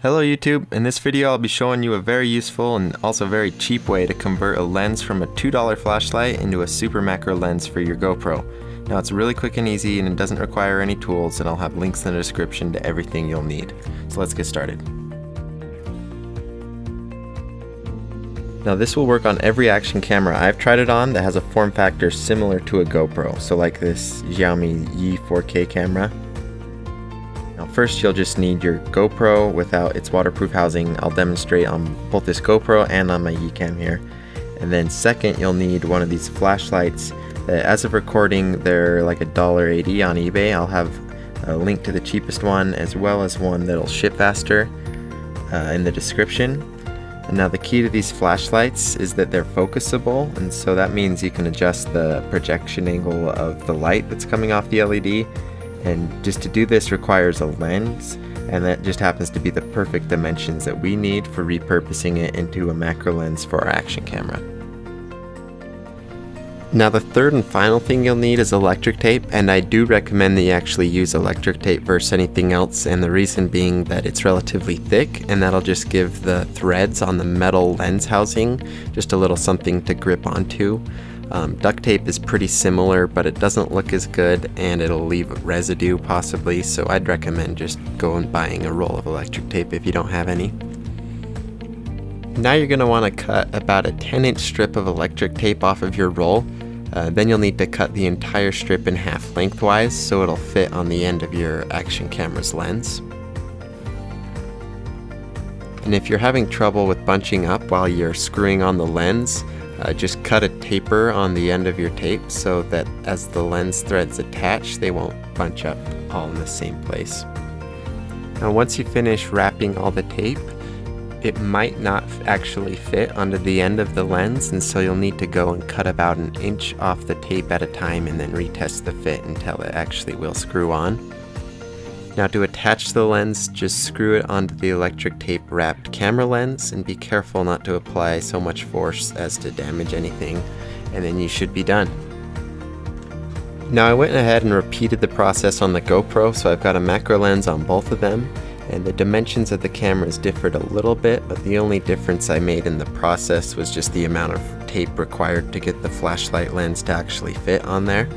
Hello YouTube, in this video I'll be showing you a very useful and also very cheap way to convert a lens from a $2 flashlight into a super macro lens for your GoPro. Now it's really quick and easy and it doesn't require any tools, and I'll have links in the description to everything you'll need. So let's get started. Now this will work on every action camera I've tried it on that has a form factor similar to a GoPro, so like this Xiaomi Yi 4K camera. Now first you'll just need your GoPro without its waterproof housing. I'll demonstrate on both this GoPro and on my Yi cam here. And then second you'll need one of these flashlights that, as of recording, they're like $1.80 on eBay. I'll have a link to the cheapest one as well as one that'll ship faster in the description. And now the key to these flashlights is that they're focusable, and so that means you can adjust the projection angle of the light that's coming off the LED. And just to do this requires a lens, and that just happens to be the perfect dimensions that we need for repurposing it into a macro lens for our action camera. Now the third and final thing you'll need is electric tape, and I do recommend that you actually use electric tape versus anything else, and the reason being that it's relatively thick and that'll just give the threads on the metal lens housing just a little something to grip onto. Duct tape is pretty similar, but it doesn't look as good and it'll leave residue possibly, so I'd recommend just going and buying a roll of electric tape if you don't have any. Now you're going to want to cut about a 10-inch strip of electric tape off of your roll. Then you'll need to cut the entire strip in half lengthwise so it'll fit on the end of your action camera's lens. And if you're having trouble with bunching up while you're screwing on the lens, just cut a taper on the end of your tape so that as the lens threads attach, they won't bunch up all in the same place. Now once you finish wrapping all the tape, it might not actually fit onto the end of the lens, and so you'll need to go and cut about an inch off the tape at a time and then retest the fit until it actually will screw on. Now to attach the lens, just screw it onto the electric tape wrapped camera lens and be careful not to apply so much force as to damage anything, and then you should be done. Now I went ahead and repeated the process on the GoPro, so I've got a macro lens on both of them, and the dimensions of the cameras differed a little bit, but the only difference I made in the process was just the amount of tape required to get the flashlight lens to actually fit on there.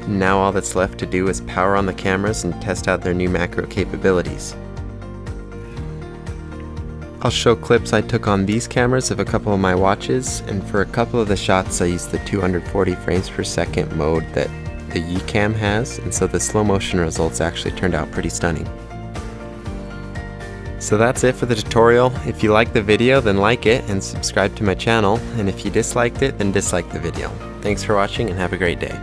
Now all that's left to do is power on the cameras and test out their new macro capabilities. I'll show clips I took on these cameras of a couple of my watches, and for a couple of the shots I used the 240 frames per second mode that the Yi cam has, and so the slow motion results actually turned out pretty stunning. So that's it for the tutorial. If you liked the video, then like it and subscribe to my channel, and if you disliked it, then dislike the video. Thanks for watching and have a great day.